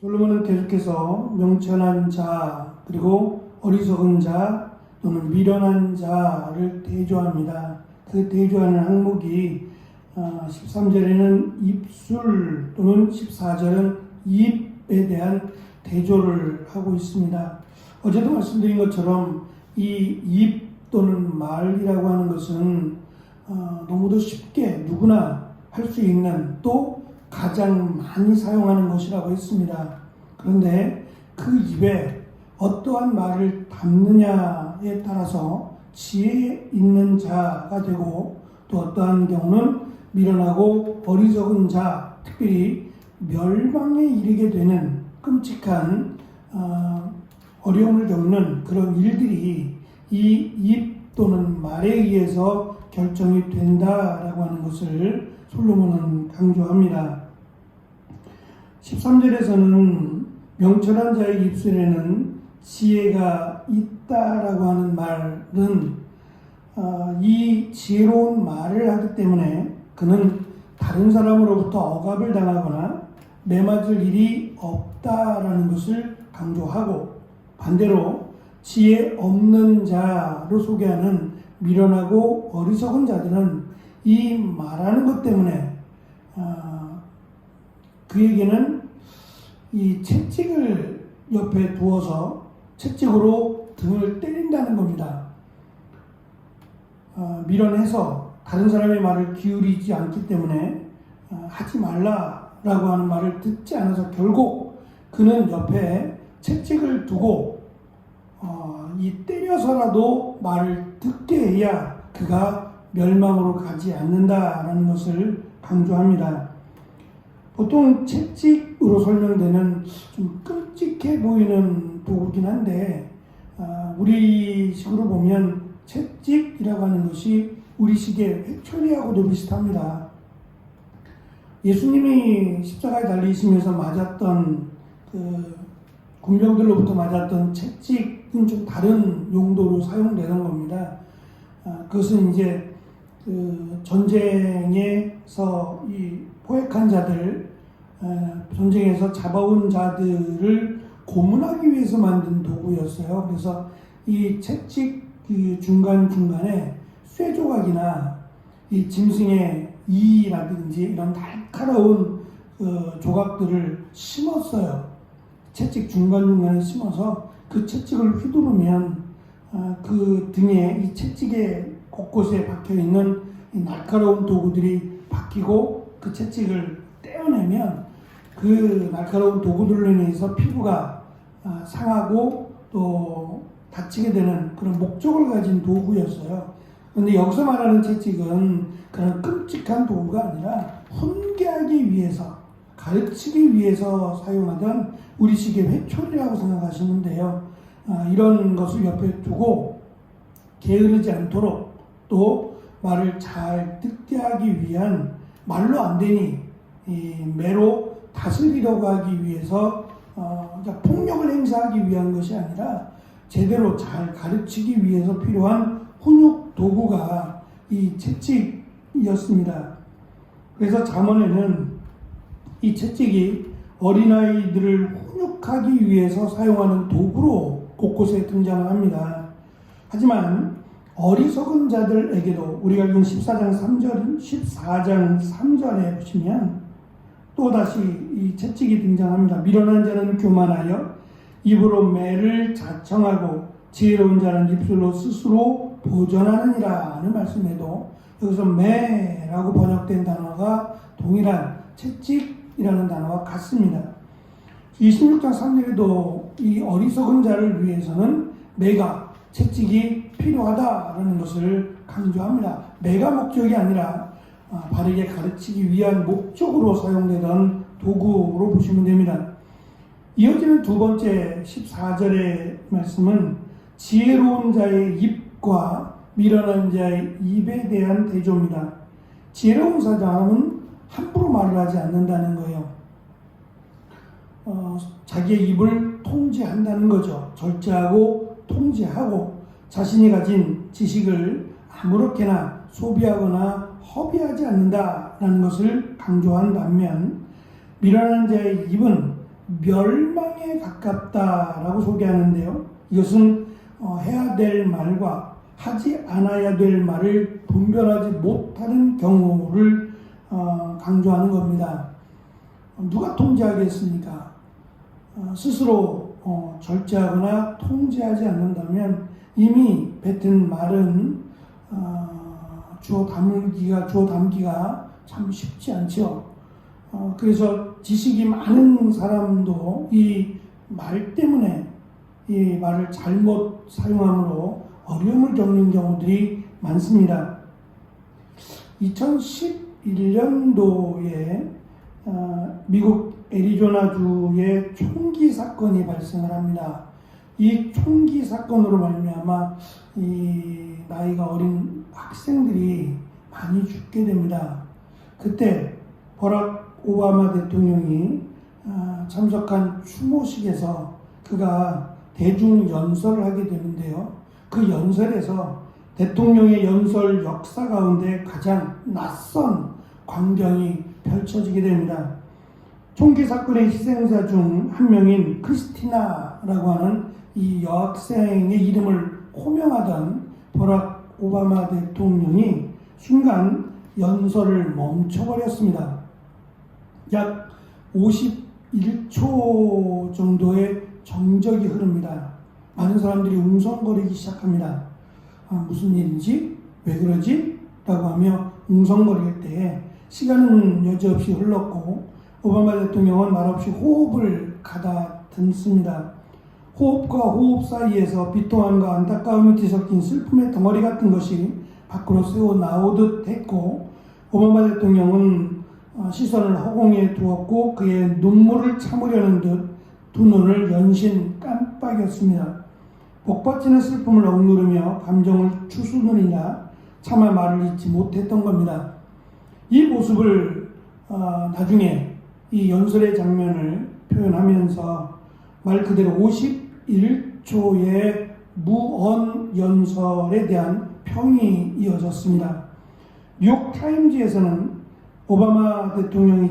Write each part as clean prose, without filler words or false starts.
솔로몬은 계속해서 명철한 자 그리고 어리석은 자 또는 미련한 자를 대조합니다. 그 대조하는 항목이 13절에는 입술 또는 14절은 입에 대한 대조를 하고 있습니다. 어제도 말씀드린 것처럼 이 입 또는 말이라고 하는 것은 너무도 쉽게 누구나 할 수 있는 또 가장 많이 사용하는 것이라고 했습니다. 그런데 그 입에 어떠한 말을 담느냐에 따라서 지혜 있는 자가 되고 또 어떠한 경우는 미련하고 어리석은 자, 특별히 멸망에 이르게 되는 끔찍한 어려움을 겪는 그런 일들이 이 입 또는 말에 의해서 결정이 된다라고 하는 것을 솔로몬은 강조합니다. 13절에서는 명철한 자의 입술에는 지혜가 있다라고 하는 말은 이 지혜로운 말을 하기 때문에 그는 다른 사람으로부터 억압을 당하거나 매맞을 일이 없다라는 것을 강조하고, 반대로 지혜 없는 자로 소개하는 미련하고 어리석은 자들은 이 말하는 것 때문에 그에게는 이 채찍을 옆에 두어서 채찍으로 등을 때린다는 겁니다. 미련해서 다른 사람의 말을 기울이지 않기 때문에 하지 말라라고 하는 말을 듣지 않아서 결국 그는 옆에 채찍을 두고 이 때려서라도 말을 듣게 해야 그가 멸망으로 가지 않는다라는 것을 강조합니다. 보통 채찍으로 설명되는 좀 끔찍해 보이는 도구긴 한데 우리식으로 보면 채찍이라고 하는 것이 우리식의 회초리하고도 비슷합니다. 예수님이 십자가에 달리시면서 맞았던 군병들로부터 맞았던 채찍은 좀 다른 용도로 사용되는 겁니다. 그것은 이제 전쟁에서 이 포획한 자들, 전쟁에서 잡아온 자들을 고문하기 위해서 만든 도구였어요. 그래서 이 채찍 중간중간에 쇠조각이나 이 짐승의 이라든지 이런 날카로운 조각들을 심었어요. 채찍 중간중간에 심어서 그 채찍을 휘두르면 그 등에 이 채찍의 곳곳에 박혀있는 이 날카로운 도구들이 박히고 그 채찍을 떼어내면 그 날카로운 도구들로 인해서 피부가 상하고 또 다치게 되는 그런 목적을 가진 도구였어요. 그런데 여기서 말하는 채찍은 그런 끔찍한 도구가 아니라 훈계하기 위해서, 가르치기 위해서 사용하던 우리식의 회초리라고 생각하시면 돼요. 이런 것을 옆에 두고 게으르지 않도록 또 말을 잘 듣게 하기 위한, 말로 안 되니 매로 다스리려고 하기 위해서 폭력을 행사하기 위한 것이 아니라 제대로 잘 가르치기 위해서 필요한 훈육 도구가 이 채찍이었습니다. 그래서 잠언에는 이 채찍이 어린아이들을 훈육하기 위해서 사용하는 도구로 곳곳에 등장을 합니다. 하지만 어리석은 자들에게도 우리가 읽은 14장 3절에 보시면 또다시 이 채찍이 등장합니다. 미련한 자는 교만하여 입으로 매를 자청하고 지혜로운 자는 입술로 스스로 보전하느니라 하는 말씀에도 여기서 매라고 번역된 단어가 동일한 채찍이라는 단어와 같습니다. 26장 3절에도 이 어리석은 자를 위해서는 매가, 채찍이 필요하다라는 것을 강조합니다. 매가 목적이 아니라 바르게 가르치기 위한 목적으로 사용되던 도구로 보시면 됩니다. 이어지는 두 번째 14절의 말씀은 지혜로운 자의 입과 미련한 자의 입에 대한 대조입니다. 지혜로운 사람은 함부로 말을 하지 않는다는 거예요. 자기의 입을 통제한다는 거죠. 절제하고 통제하고 자신이 가진 지식을 아무렇게나 소비하거나 허비하지 않는다라는 것을 강조한 반면, 미련한 자의 입은 멸망에 가깝다라고 소개하는데요. 이것은 해야 될 말과 하지 않아야 될 말을 분별하지 못하는 경우를 강조하는 겁니다. 누가 통제하겠습니까? 스스로 절제하거나 통제하지 않는다면 이미 뱉은 말은 주워 담기가 참 쉽지 않죠. 그래서 지식이 많은 사람도 이 말 때문에 이 말을 잘못 사용함으로 어려움을 겪는 경우들이 많습니다. 2011년도에 미국 애리조나주에 총기 사건이 발생을 합니다. 이 총기 사건으로 말미암아 이 나이가 어린 학생들이 많이 죽게 됩니다. 그때 버락 오바마 대통령이 참석한 추모식에서 그가 대중 연설을 하게 되는데요. 그 연설에서 대통령의 연설 역사 가운데 가장 낯선 광경이 펼쳐지게 됩니다. 총기 사건의 희생자 중 한 명인 크리스티나라고 하는 이 여학생의 이름을 호명하던 버락 오바마 대통령이 순간 연설을 멈춰버렸습니다. 약 51초 정도의 정적이 흐릅니다. 많은 사람들이 웅성거리기 시작합니다. 무슨 일인지? 왜 그러지? 라고 하며 웅성거릴 때에 시간은 여지없이 흘렀고 오바마 대통령은 말없이 호흡을 가다듬습니다. 호흡과 호흡 사이에서 비통함과 안타까움이 뒤섞인 슬픔의 덩어리 같은 것이 밖으로 새어 나오듯 했고 오바마 대통령은 시선을 허공에 두었고 그의 눈물을 참으려는 듯 두 눈을 연신 깜빡였습니다. 복받치는 슬픔을 억누르며 감정을 추스느니라 차마 말을 잇지 못했던 겁니다. 이 모습을 나중에 이 연설의 장면을 표현하면서 말 그대로 51초의 무언 연설에 대한 평이 이어졌습니다. 뉴욕 타임즈에서는 오바마 대통령이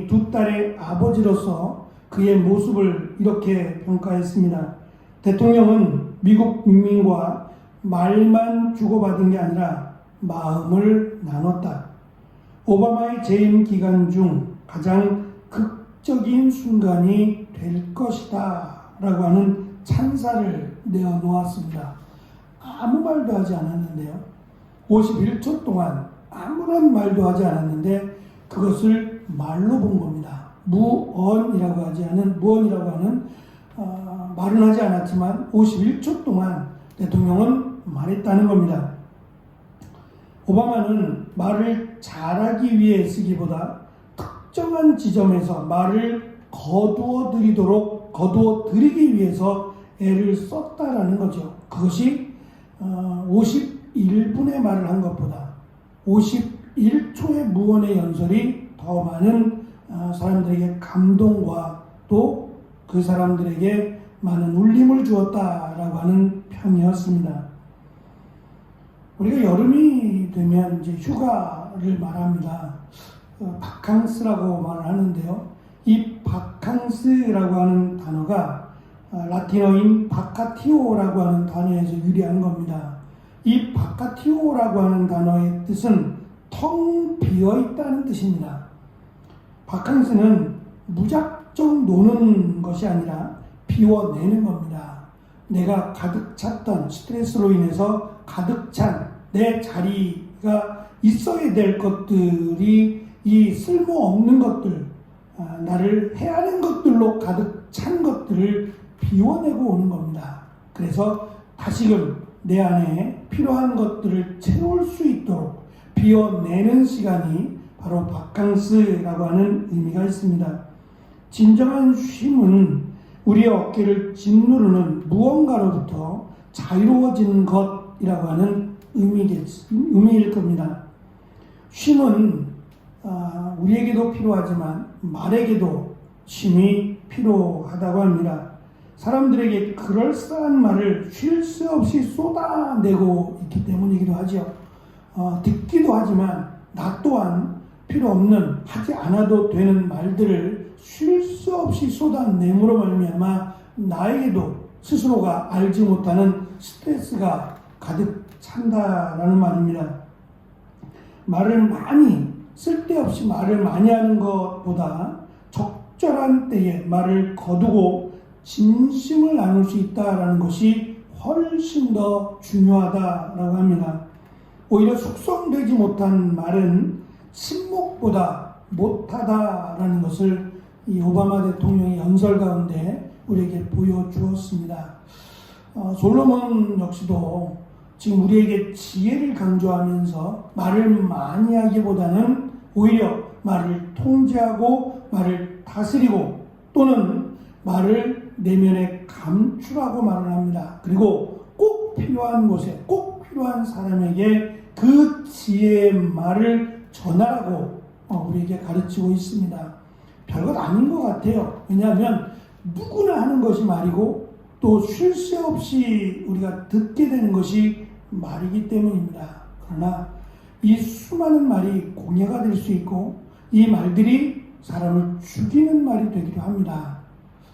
두 딸의 아버지로서 그의 모습을 이렇게 평가했습니다. 대통령은 미국 국민과 말만 주고받은 게 아니라 마음을 나눴다. 오바마의 재임 기간 중 가장 극적인 순간이 될 것이다 라고 하는 찬사를 내어놓았습니다. 아무 말도 하지 않았는데요. 51초 동안 아무런 말도 하지 않았는데 그것을 말로 본 겁니다. 무언이라고 하는 말은 하지 않았지만 51초 동안 대통령은 말했다는 겁니다. 오바마는 말을 잘하기 위해 쓰기보다 특정한 지점에서 말을 거두어 드리기 위해서 애를 썼다라는 거죠. 그것이 51분의 말을 한 것보다 51초의 무언의 연설이 더 많은 사람들에게 감동과 또 그 사람들에게 많은 울림을 주었다라고 하는 평이었습니다. 우리가 여름이 되면 이제 휴가를 말합니다. 바캉스라고 말을 하는데요. 이 바캉스라고 하는 단어가 라틴어인 바카티오라고 하는 단어에서 유래한 겁니다. 이 바카티오라고 하는 단어의 뜻은 텅 비어 있다는 뜻입니다. 바캉스는 무작정 노는 것이 아니라 비워내는 겁니다. 내가 가득 찼던 스트레스로 인해서 가득 찬 내 자리가 있어야 될 것들이 이 쓸모없는 것들, 나를 해하는 것들로 가득 찬 것들을 비워내고 오는 겁니다. 그래서 다시금 내 안에 필요한 것들을 채울 수 있도록 비워내는 시간이 바로 바캉스라고 하는 의미가 있습니다. 진정한 쉼은 우리의 어깨를 짓누르는 무언가로부터 자유로워지는 것이라고 하는 의미일 겁니다. 쉼은 우리에게도 필요하지만 말에게도 쉼이 필요하다고 합니다. 사람들에게 그럴싸한 말을 쉴 새 없이 쏟아내고 있기 때문이기도 하죠. 듣기도 하지만 나 또한 필요 없는 하지 않아도 되는 말들을 쉴 수 없이 쏟아냄으로 말미암아 나에게도 스스로가 알지 못하는 스트레스가 가득 찬다라는 말입니다. 말을 많이, 쓸데없이 말을 많이 하는 것보다 적절한 때에 말을 거두고 진심을 나눌 수 있다라는 것이 훨씬 더 중요하다라고 합니다. 오히려 숙성되지 못한 말은 침묵보다 못하다라는 것을 이 오바마 대통령의 연설 가운데 우리에게 보여주었습니다. 솔로몬 역시도 지금 우리에게 지혜를 강조하면서 말을 많이 하기보다는 오히려 말을 통제하고 말을 다스리고 또는 말을 내면에 감추라고 말을 합니다. 그리고 꼭 필요한 곳에 꼭 필요한 사람에게 그 지혜의 말을 전하라고 우리에게 가르치고 있습니다. 별것 아닌 것 같아요. 왜냐하면 누구나 하는 것이 말이고 또 쉴 새 없이 우리가 듣게 되는 것이 말이기 때문입니다. 그러나 이 수많은 말이 공예가 될 수 있고 이 말들이 사람을 죽이는 말이 되기도 합니다.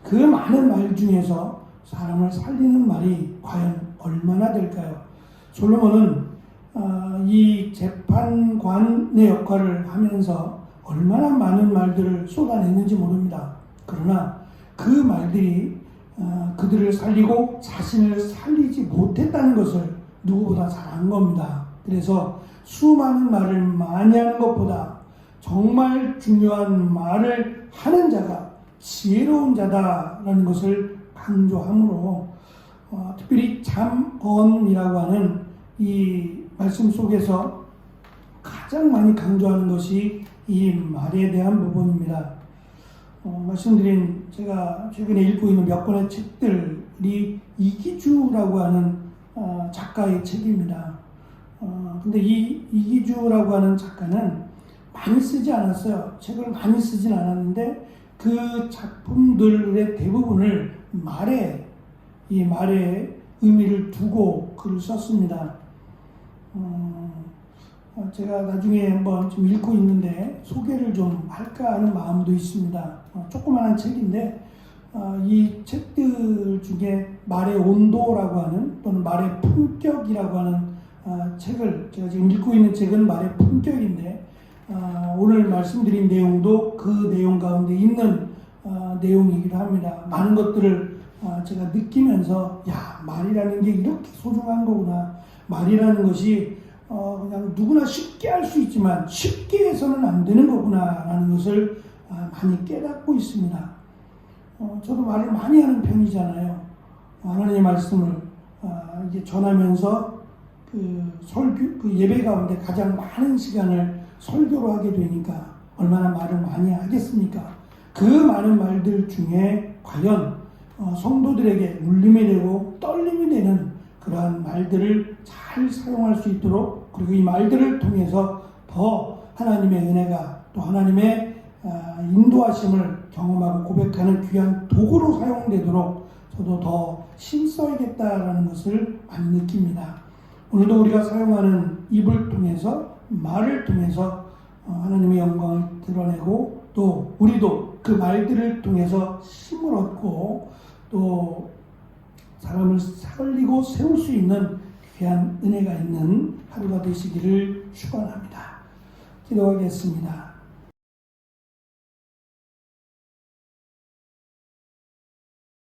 그 많은 말 중에서 사람을 살리는 말이 과연 얼마나 될까요? 솔로몬은 이 재판관의 역할을 하면서 얼마나 많은 말들을 쏟아냈는지 모릅니다. 그러나 그 말들이 그들을 살리고 자신을 살리지 못했다는 것을 누구보다 잘 안 겁니다. 그래서 수많은 말을 많이 하는 것보다 정말 중요한 말을 하는 자가 지혜로운 자다라는 것을 강조하므로 특별히 잠언이라고 하는 이 말씀 속에서 가장 많이 강조하는 것이 이 말에 대한 부분입니다. 말씀드린 제가 최근에 읽고 있는 몇 권의 책들이 이기주라고 하는 작가의 책입니다. 근데 이 이기주라고 하는 작가는 많이 쓰지 않았어요. 책을 많이 쓰진 않았는데 그 작품들의 대부분을 이 말에 의미를 두고 글을 썼습니다. 제가 나중에 한번 좀 읽고 있는데 소개를 좀 할까 하는 마음도 있습니다. 조그마한 책인데 이 책들 중에 말의 온도라고 하는 또는 말의 품격이라고 하는 책을 제가 지금 읽고 있는 책은 말의 품격인데 오늘 말씀드린 내용도 그 내용 가운데 있는 내용이기도 합니다. 많은 것들을 제가 느끼면서 말이라는 게 이렇게 소중한 거구나. 말이라는 것이 그냥 누구나 쉽게 할 수 있지만 쉽게 해서는 안 되는 거구나 라는 것을 많이 깨닫고 있습니다. 저도 말을 많이 하는 편이잖아요. 하나님의 말씀을 이제 전하면서 그 예배 가운데 가장 많은 시간을 설교로 하게 되니까 얼마나 말을 많이 하겠습니까? 그 많은 말들 중에 과연 성도들에게 울림이 되고 떨림이 되는 그러한 말들을 잘 사용할 수 있도록 그리고 이 말들을 통해서 더 하나님의 은혜가 또 하나님의 인도하심을 경험하고 고백하는 귀한 도구로 사용되도록 저도 더 힘써야겠다라는 것을 많이 느낍니다. 오늘도 우리가 사용하는 입을 통해서 말을 통해서 하나님의 영광을 드러내고 또 우리도 그 말들을 통해서 힘을 얻고 또 사람을 살리고 세울 수 있는 귀한 은혜가 있는 하루가 되시기를 축원합니다. 기도하겠습니다.